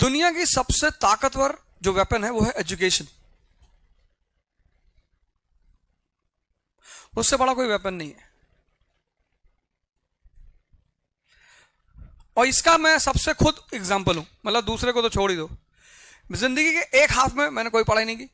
दुनिया की सबसे ताकतवर जो वेपन है वो है एजुकेशन। उससे बड़ा कोई वेपन नहीं है। और इसका मैं सबसे खुद एग्जांपल हूं, मतलब दूसरे को तो छोड़ ही दो। जिंदगी के एक हाफ में मैंने कोई पढ़ाई नहीं की।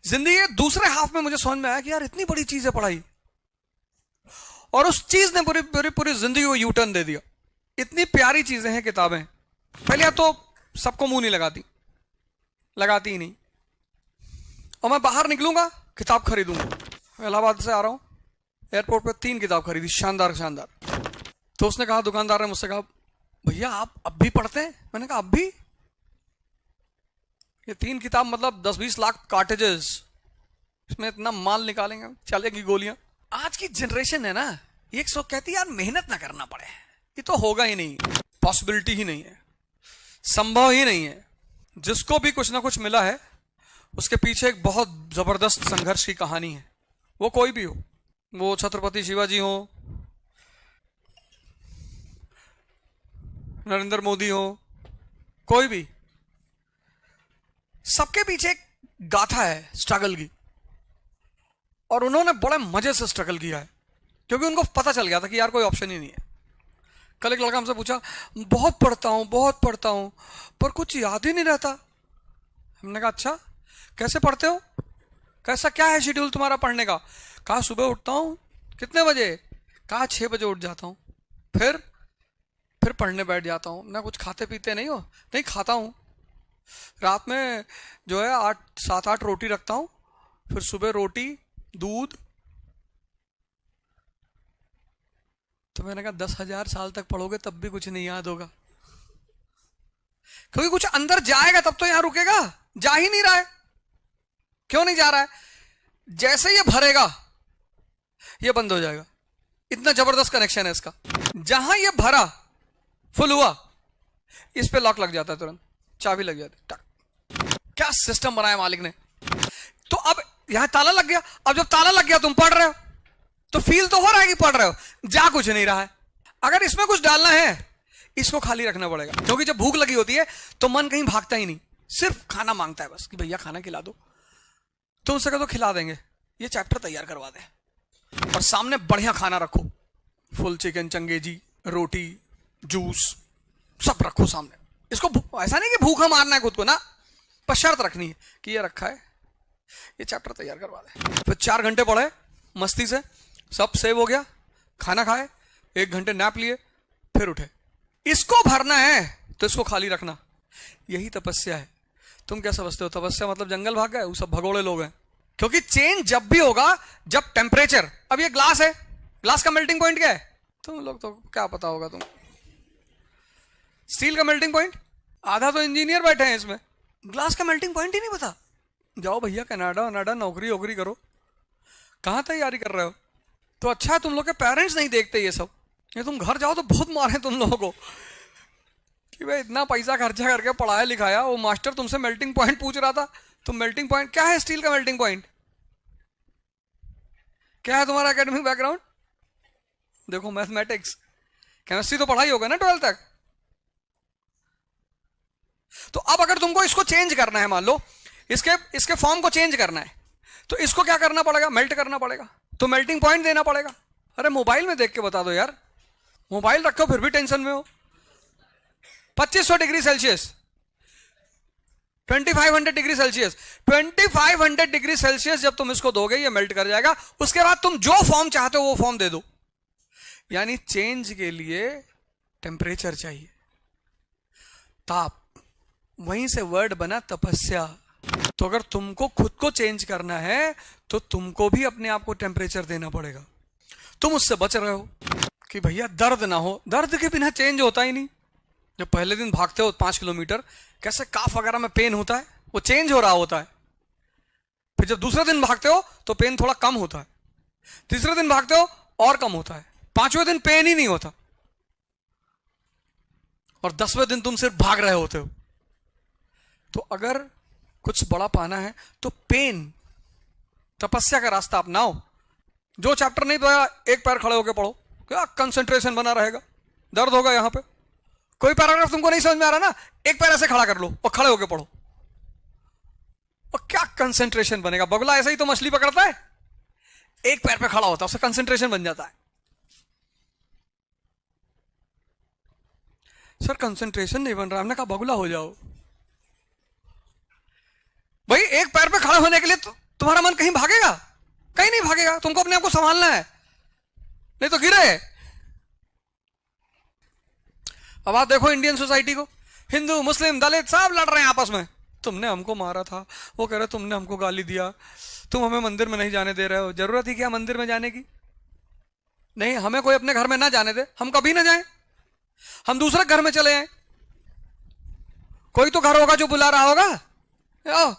जिंदगी के दूसरे हाफ में मुझे समझ में आया कि यार इतनी बड़ी चीज है पढ़ाई, और उस चीज ने पूरी पूरी पूरी जिंदगी को यू टर्न दे दिया। इतनी प्यारी चीजें हैं किताबें। पहले तो सबको मुंह नहीं लगाती ही नहीं। और मैं बाहर निकलूंगा किताब खरीदूंगा। इलाहाबाद से आ रहा हूं, एयरपोर्ट पे 3 किताब खरीदी, शानदार शानदार। तो उसने कहा, दुकानदार ने मुझसे कहा, भैया आप अब भी पढ़ते हैं? मैंने कहा अब भी? ये 3 किताब मतलब 10-20 लाख कार्टेजेस, इसमें इतना माल निकालेंगे, चलेगी गोलियां। आज की जनरेशन है ना, ये एक सौ कहती है यार मेहनत ना करना पड़े, ये तो होगा ही नहीं, पॉसिबिलिटी ही नहीं है, संभव ही नहीं है। जिसको भी कुछ ना कुछ मिला है उसके पीछे एक बहुत जबरदस्त संघर्ष की कहानी है। वो कोई भी हो, वो छत्रपति शिवाजी हो, नरेंद्र मोदी हो, कोई भी, सबके पीछे एक गाथा है स्ट्रगल की। और उन्होंने बड़े मजे से स्ट्रगल किया है, क्योंकि उनको पता चल गया था कि यार कोई ऑप्शन ही नहीं है। कल एक लड़का हमसे पूछा, बहुत पढ़ता हूं पर कुछ याद ही नहीं रहता। हमने कहा अच्छा, कैसे पढ़ते हो, कैसा क्या है शेड्यूल तुम्हारा पढ़ने का? कहा सुबह उठता हूं, कितने बजे? कहा 6 बजे उठ जाता हूं, फिर पढ़ने बैठ जाता हूं। ना कुछ खाते पीते नहीं हो? नहीं खाता हूं। रात में जो है 7-8 रोटी रखता हूं, फिर सुबह रोटी दूध। तो मैंने कहा 10,000 साल तक पढ़ोगे तब भी कुछ नहीं याद होगा, क्योंकि कुछ अंदर जाएगा तब तो यहां रुकेगा। जा ही नहीं रहा है। क्यों नहीं जा रहा है? जैसे ये भरेगा ये बंद हो जाएगा। इतना जबरदस्त कनेक्शन है इसका। जहां ये भरा, फुल हुआ, इस पे लॉक लग जाता है, तुरंत चाबी लग जाती है। क्या सिस्टम बनाया मालिक ने। तो अब यहां ताला लग गया। अब जब ताला लग गया, तुम पढ़ रहे हो तो फील तो हो रहा है कि पढ़ रहे हो, जा कुछ नहीं रहा है। अगर इसमें कुछ डालना है, इसको खाली रखना पड़ेगा, क्योंकि जब भूख लगी होती है तो मन कहीं भागता ही नहीं, सिर्फ खाना मांगता है बस कि भैया खाना खिला दो। तो उनसे कहो तो खिला देंगे। ये चैप्टर तैयार करवा दे और सामने बढ़िया खाना रखो, फुल चिकन, चंगेजी, रोटी, जूस, सब रखो सामने। इसको ऐसा नहीं कि भूखा मारना है खुद को ना, पर शर्त रखनी है कि ये रखा है, ये चैप्टर तैयार करवा दे। फिर 4 घंटे पढ़े मस्ती से, सब सेव हो गया, खाना खाए, 1 घंटे नैप लिए, फिर उठे। इसको भरना है तो इसको खाली रखना। यही तपस्या है। तुम क्या समझते हो तपस्या मतलब जंगल भाग गए? वो सब भगोड़े लोग हैं। क्योंकि चेंज जब भी होगा, जब टेम्परेचर, अब ये ग्लास है, ग्लास का मेल्टिंग पॉइंट क्या है? तुम लोग तो क्या पता होगा तुम, स्टील का मेल्टिंग पॉइंट? आधा तो इंजीनियर बैठे हैं इसमें, ग्लास का मेल्टिंग पॉइंट ही नहीं पता। जाओ भैया कनाडा नौकरी वोकरी करो, कहां तैयारी कर रहे हो? तो अच्छा है तुम लोग के पेरेंट्स नहीं देखते ये सब। ये तुम घर जाओ तो बहुत मारे तुम लोगों को कि भाई इतना पैसा खर्चा करके पढ़ाया लिखाया, वो मास्टर तुमसे मेल्टिंग पॉइंट पूछ रहा था। तुम मेल्टिंग पॉइंट क्या है? स्टील का मेल्टिंग पॉइंट क्या है? तुम्हारा एकेडमिक बैकग्राउंड देखो, मैथमेटिक्स केमिस्ट्री तो पढ़ाई होगा ना 12th तक। तो अब अगर तुमको इसको चेंज करना है, मान लो इसके फॉर्म को चेंज करना है, तो इसको क्या करना पड़ेगा? मेल्ट करना पड़ेगा। तो मेल्टिंग पॉइंट देना पड़ेगा। अरे मोबाइल में देख के बता दो यार, मोबाइल रखो फिर भी टेंशन में हो। 2500 degree Celsius, 2500 degree Celsius, 2500 degree Celsius जब तुम इसको दोगे ये मेल्ट कर जाएगा। उसके बाद तुम जो फॉर्म चाहते हो वो फॉर्म दे दो। यानी चेंज के लिए टेम्परेचर चाहिए, ताप। वहीं से वर्ड बना तपस्या। तो अगर तुमको खुद को चेंज करना है तो तुमको भी अपने आप को टेम्परेचर देना पड़ेगा। तुम उससे बच रहे हो कि भैया दर्द ना हो, दर्द के बिना चेंज होता ही नहीं। जब पहले दिन भागते हो 5 किलोमीटर, कैसे काफ वगैरह में पेन होता है, वो चेंज हो रहा होता है। फिर जब दूसरे दिन भागते हो तो पेन थोड़ा कम होता है, तीसरे दिन भागते हो और कम होता है, 5वें दिन पेन ही नहीं होता, और 10वें दिन तुम सिर्फ भाग रहे होते हो। तो अगर कुछ बड़ा पाना है तो पेन, तपस्या का रास्ता अपनाओ। जो चैप्टर नहीं पढ़ा, एक पैर खड़े होकर पढ़ो, क्या कंसंट्रेशन बना रहेगा। दर्द होगा यहां पे, कोई पैराग्राफ तुमको नहीं समझ में आ रहा ना, एक पैर ऐसे खड़ा कर लो और खड़े होकर पढ़ो, और क्या कंसंट्रेशन बनेगा। बगुला ऐसा ही तो मछली पकड़ता है, एक पैर पे खड़ा होता है, उससे कंसंट्रेशन बन जाता है। सर कंसंट्रेशन नहीं बन रहा, हमने कहा बगुला हो जाओ भाई। एक पैर पे खड़ा होने के लिए तुम्हारा मन कहीं भागेगा? कहीं नहीं भागेगा, तुमको अपने आप को संभालना है, नहीं तो गिरे। अब आप देखो इंडियन सोसाइटी को, हिंदू मुस्लिम दलित सब लड़ रहे हैं आपस में। तुमने हमको मारा था, वो कह रहे तुमने हमको गाली दिया, तुम हमें मंदिर में नहीं जाने दे रहे हो। जरूरत ही क्या मंदिर में जाने की? नहीं, हमें कोई अपने घर में ना जाने दे, हम कभी ना जाएं, हम दूसरे घर में चले आए। कोई तो घर होगा जो बुला रहा होगा, आओ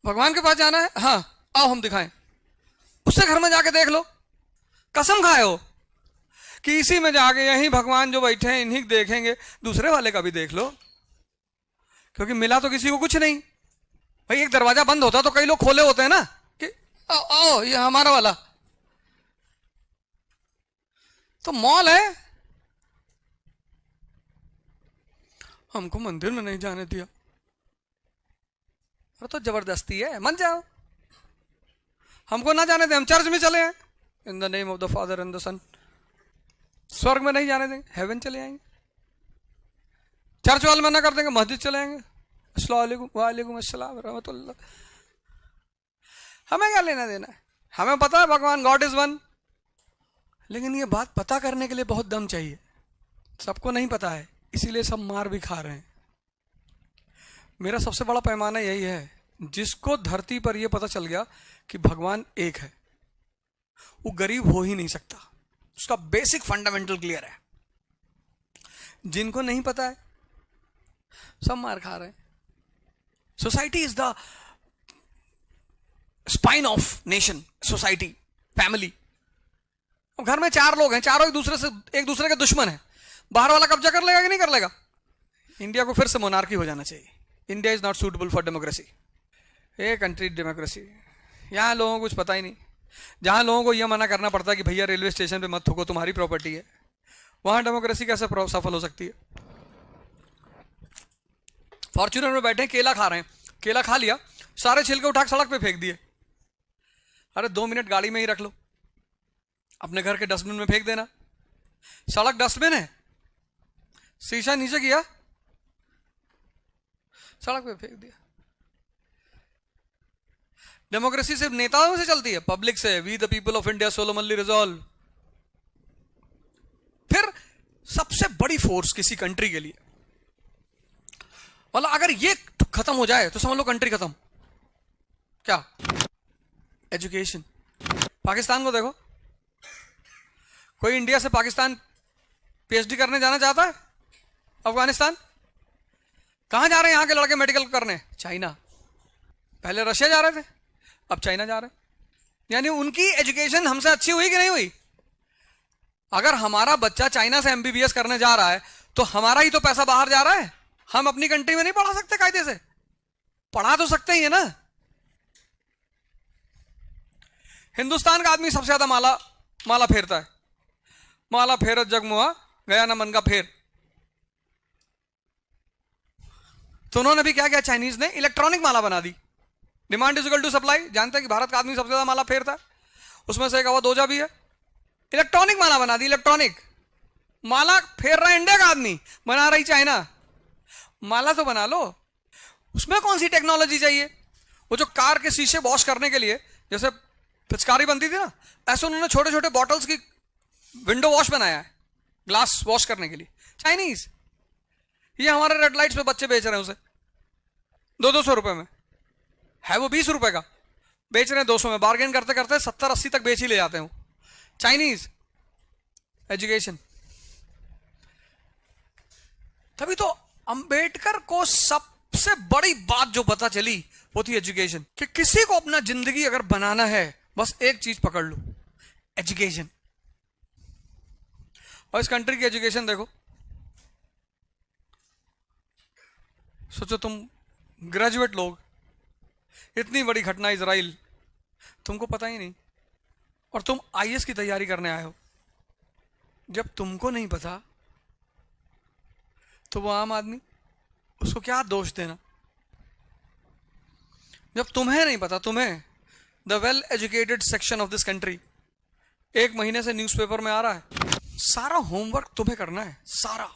भगवान के पास जाना है, हाँ आओ हम दिखाएं। उससे घर में जाके देख लो, कसम खाए हो कि इसी में जाके यही भगवान जो बैठे हैं इन्हीं देखेंगे, दूसरे वाले का भी देख लो, क्योंकि मिला तो किसी को कुछ नहीं भाई। एक दरवाजा बंद होता तो कई लोग खोले होते हैं ना कि आओ आओ ये हमारा वाला। तो मॉल है, हमको मंदिर में नहीं जाने दिया, अरे तो जबरदस्ती है, मन जाओ, हमको ना जाने दे, हम चर्च में चले हैं, in the name of the father and the son. स्वर्ग में नहीं जाने देंगे, हेवन चले आएंगे। चर्च वाले मना कर देंगे, मस्जिद चले आएंगे, अस्सलाम वालेकुम अस्सलाम रहमतुल्लाह। हमें क्या लेना देना है? हमें पता है भगवान गॉड इज वन, लेकिन ये बात पता करने के लिए बहुत दम चाहिए। सबको नहीं पता है, इसीलिए सब मार भी खा रहे हैं। मेरा सबसे बड़ा पैमाना यही है, जिसको धरती पर यह पता चल गया कि भगवान एक है, वो गरीब हो ही नहीं सकता, उसका बेसिक फंडामेंटल क्लियर है। जिनको नहीं पता है सब मार खा रहे हैं। Society is the spine of nation, society, family. घर में 4 लोग हैं, चारों एक दूसरे के दुश्मन हैं, बाहर वाला कब्जा कर लेगा कि नहीं कर लेगा? इंडिया को फिर से मोनार्की हो जाना चाहिए। India is not suitable for democracy, a country democracy. यहां लोगों को कुछ पता ही नहीं। जहां लोगों को यह मना करना पड़ता है कि भैया रेलवे स्टेशन पे मत थूको, तुम्हारी प्रॉपर्टी है, वहां डेमोक्रेसी कैसे सफल हो सकती है? फॉर्च्यूनर में बैठे केला खा रहे हैं, केला खा लिया, सारे छिलके उठा सड़क पे फेंक दिए। अरे 2 मिनट गाड़ी में ही रख लो, अपने घर के डस्टबिन में फेंक देना। सड़क डस्टबिन है, शीशा नीचे किया, सड़क पे फेंक दिया। डेमोक्रेसी सिर्फ नेताओं से चलती है, पब्लिक से। We the people of India solemnly resolve. फिर सबसे बड़ी फोर्स किसी कंट्री के लिए, मतलब अगर ये खत्म हो जाए तो समझ लो कंट्री खत्म। क्या? एजुकेशन। पाकिस्तान को देखो, कोई इंडिया से पाकिस्तान पीएचडी करने जाना चाहता है? अफगानिस्तान? कहां जा रहे हैं यहां के लड़के मेडिकल करने? चाइना। पहले रशिया जा रहे थे, अब चाइना जा रहे हैं। यानी उनकी एजुकेशन हमसे अच्छी हुई कि नहीं हुई? अगर हमारा बच्चा चाइना से एमबीबीएस करने जा रहा है तो हमारा ही तो पैसा बाहर जा रहा है। हम अपनी कंट्री में नहीं पढ़ा सकते कायदे से? पढ़ा तो सकते ही है ना। हिंदुस्तान का आदमी सबसे ज्यादा माला फेरता है। माला फेरत जगमुआ गया ना मन का फेर। तो उन्होंने भी क्या किया, चाइनीज ने इलेक्ट्रॉनिक माला बना दी। Demand is equal to supply. जानते हैं कि भारत का आदमी सबसे ज्यादा माला फेरता है, उसमें से एक अवध ओझा भी है। इलेक्ट्रॉनिक माला बना दी। इलेक्ट्रॉनिक माला फेर रहा है इंडिया का आदमी, बना रही चाइना। माला तो बना लो, उसमें कौन सी टेक्नोलॉजी चाहिए? वो जो कार के शीशे वॉश करने के लिए जैसे पिचकारी बनती थी ना, ऐसे उन्होंने छोटे छोटे बॉटल्स की विंडो वॉश बनाया है, ग्लास वॉश करने के लिए। चाइनीज। ये हमारे रेड लाइट्स पे बच्चे बेच रहे हैं उसे 200 रुपए में, है वो 20 रुपए का, बेच रहे हैं 200 में। बार्गेन करते करते 70-80 तक बेच ही ले जाते हैं वो। चाइनीज। एजुकेशन। तभी तो अंबेडकर को सबसे बड़ी बात जो पता चली वो थी एजुकेशन, कि किसी को अपना जिंदगी अगर बनाना है बस एक चीज पकड़ लो, एजुकेशन। और इस कंट्री की एजुकेशन देखो, सोचो तुम ग्रेजुएट लोग, इतनी बड़ी घटना इजराइल, तुमको पता ही नहीं, और तुम आईएएस की तैयारी करने आए हो। जब तुमको नहीं पता तो वो आम आदमी, उसको क्या दोष देना? जब तुम्हें नहीं पता, तुम्हें the well educated section of this country 1 महीने से न्यूज़पेपर में आ रहा है, सारा होमवर्क तुम्हें करना है, सारा।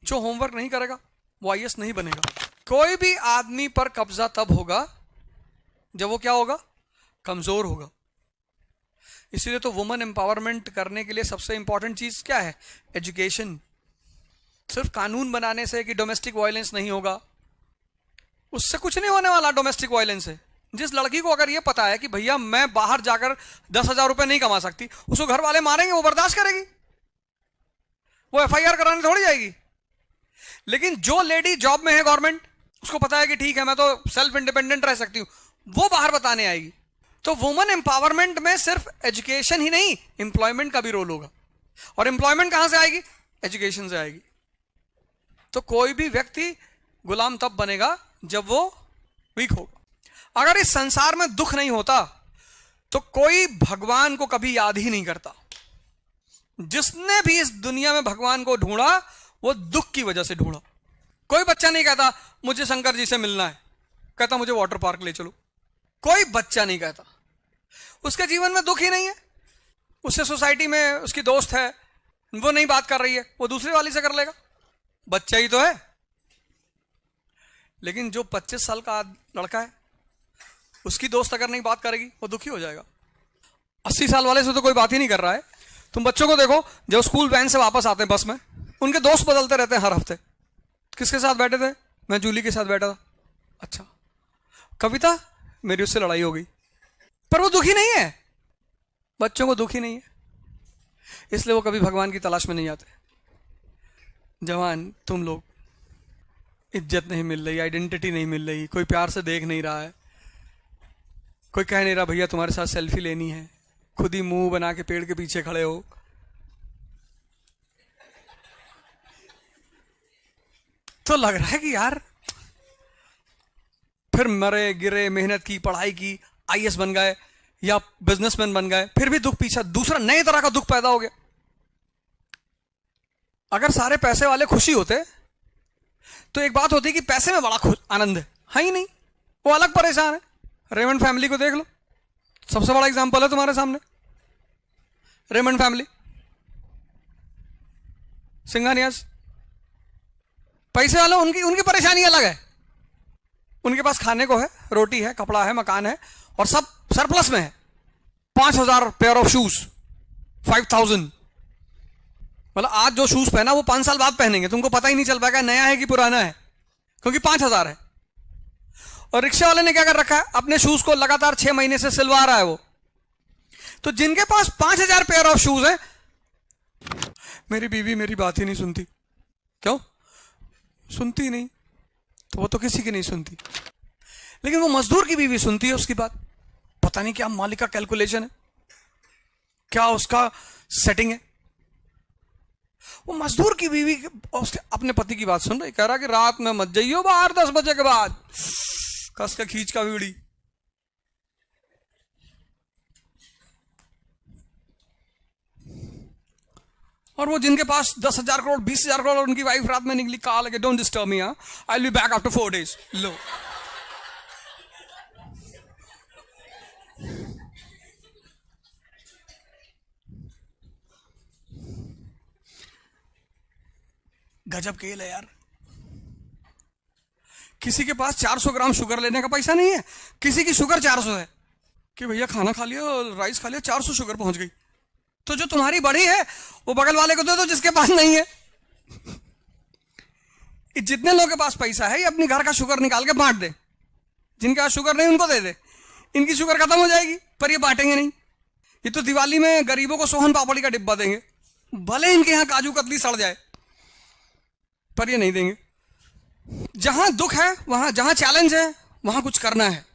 जो होमवर्क नहीं करेगा वो आईएएस नहीं बनेगा। कोई भी आदमी पर कब्जा तब होगा जब वो क्या होगा? कमजोर होगा। इसीलिए तो वुमेन एम्पावरमेंट करने के लिए सबसे इंपॉर्टेंट चीज क्या है? एजुकेशन। सिर्फ कानून बनाने से कि डोमेस्टिक वायलेंस नहीं होगा, उससे कुछ नहीं होने वाला। डोमेस्टिक वायलेंस से जिस लड़की को अगर ये पता है कि भैया मैं बाहर जाकर 10,000 रुपए नहीं कमा सकती, उसको घर वाले मारेंगे, वो बर्दाश्त करेगी? वो एफआईआर कराने थोड़ी जाएगी। लेकिन जो लेडी जॉब में है गवर्नमेंट, उसको पता है कि ठीक है मैं तो सेल्फ इंडिपेंडेंट रह सकती हूं, वो बाहर बताने आएगी। तो वुमेन एम्पावरमेंट में सिर्फ एजुकेशन ही नहीं, एम्प्लॉयमेंट का भी रोल होगा। और एम्प्लॉयमेंट कहां से आएगी? एजुकेशन से आएगी। तो कोई भी व्यक्ति गुलाम तब बनेगा जब वो वीक होगा। अगर इस संसार में दुख नहीं होता तो कोई भगवान को कभी याद ही नहीं करता। जिसने भी इस दुनिया में भगवान को ढूंढा वो दुख की वजह से ढूंढा। कोई बच्चा नहीं कहता मुझे शंकर जी से मिलना है, कहता मुझे वाटर पार्क ले चलो। कोई बच्चा नहीं कहता। उसके जीवन में दुख ही नहीं है। उससे सोसाइटी में उसकी दोस्त है, वो नहीं बात कर रही है, वो दूसरी वाली से कर लेगा, बच्चा ही तो है। लेकिन जो 25 साल का लड़का है, उसकी दोस्त अगर नहीं बात करेगी वो दुखी हो जाएगा। 80 साल वाले से तो कोई बात ही नहीं कर रहा है। तुम बच्चों को देखो, जब स्कूल वैन से वापस आते हैं बस में, उनके दोस्त बदलते रहते हैं हर हफ्ते। किसके साथ बैठे थे? मैं जूली के साथ बैठा था। अच्छा, कविता, मेरी उससे लड़ाई हो गई। पर वो दुखी नहीं है। बच्चों को दुखी नहीं है, इसलिए वो कभी भगवान की तलाश में नहीं आते। जवान तुम लोग, इज्जत नहीं मिल रही, आइडेंटिटी नहीं मिल रही, कोई प्यार से देख नहीं रहा है, कोई कह नहीं रहा भैया तुम्हारे साथ सेल्फी लेनी है, खुद ही मुंह बना के पेड़ के पीछे खड़े हो। तो लग रहा है कि यार फिर मरे गिरे, मेहनत की, पढ़ाई की, आईएएस बन गए या बिजनेसमैन बन गए, फिर भी दुख पीछा, दूसरा नए तरह का दुख पैदा हो गया। अगर सारे पैसे वाले खुशी होते तो एक बात होती कि पैसे में बड़ा आनंद है ही नहीं, वो अलग परेशान है। रेमंड फैमिली को देख लो, सबसे बड़ा एग्जांपल है तुम्हारे सामने। रेमंड फैमिली, सिंघानियाज, पैसे वालों उनकी परेशानी अलग है। उनके पास खाने को है, रोटी है, कपड़ा है, मकान है, और सब सरप्लस में है। 5,000 पेयर ऑफ शूज, 5,000। मतलब आज जो शूज पहना वो 5 साल बाद पहनेंगे, तुमको पता ही नहीं चल पाएगा नया है कि पुराना है, क्योंकि 5,000 है। और रिक्शा वाले ने क्या कर रखा है? अपने शूज को लगातार 6 महीने से सिलवा रहा है वो। तो जिनके पास 5,000 पेयर ऑफ शूज है, मेरी बीवी मेरी बात ही नहीं सुनती। क्यों सुनती नहीं? तो वो तो किसी की नहीं सुनती, लेकिन वो मजदूर की बीवी सुनती है उसकी बात। पता नहीं क्या मालिक का कैलकुलेशन है, क्या उसका सेटिंग है। वो मजदूर की बीवी उसके अपने पति की बात सुन रही, कह रहा कि रात में मत जाइयो बाहर 10 बजे के बाद, कस का खींच का बीड़ी। और वो जिनके पास 10,000 करोड़, 20,000 करोड़, उनकी वाइफ रात में निकली, कहा लगे don't disturb me, I will be back after 4 days। लो, गजब खेल है यार। किसी के पास 400 ग्राम शुगर लेने का पैसा नहीं है, किसी की शुगर 400 है कि भैया खाना खा लिया, राइस खा लिया, 400 शुगर पहुंच गई। तो जो तुम्हारी बड़ी है वो बगल वाले को दे दो जिसके पास नहीं है। जितने लोगों के पास पैसा है ये अपनी घर का शुगर निकाल के बांट दे, जिनके पास शुगर नहीं उनको दे दे, इनकी शुगर खत्म हो जाएगी। पर ये बांटेंगे नहीं। ये तो दिवाली में गरीबों को सोहन पापड़ी का डिब्बा देंगे, भले इनके यहां काजू कतली सड़ जाए, पर ये नहीं देंगे। जहां दुख है, वहां जहां चैलेंज है, वहां कुछ करना है।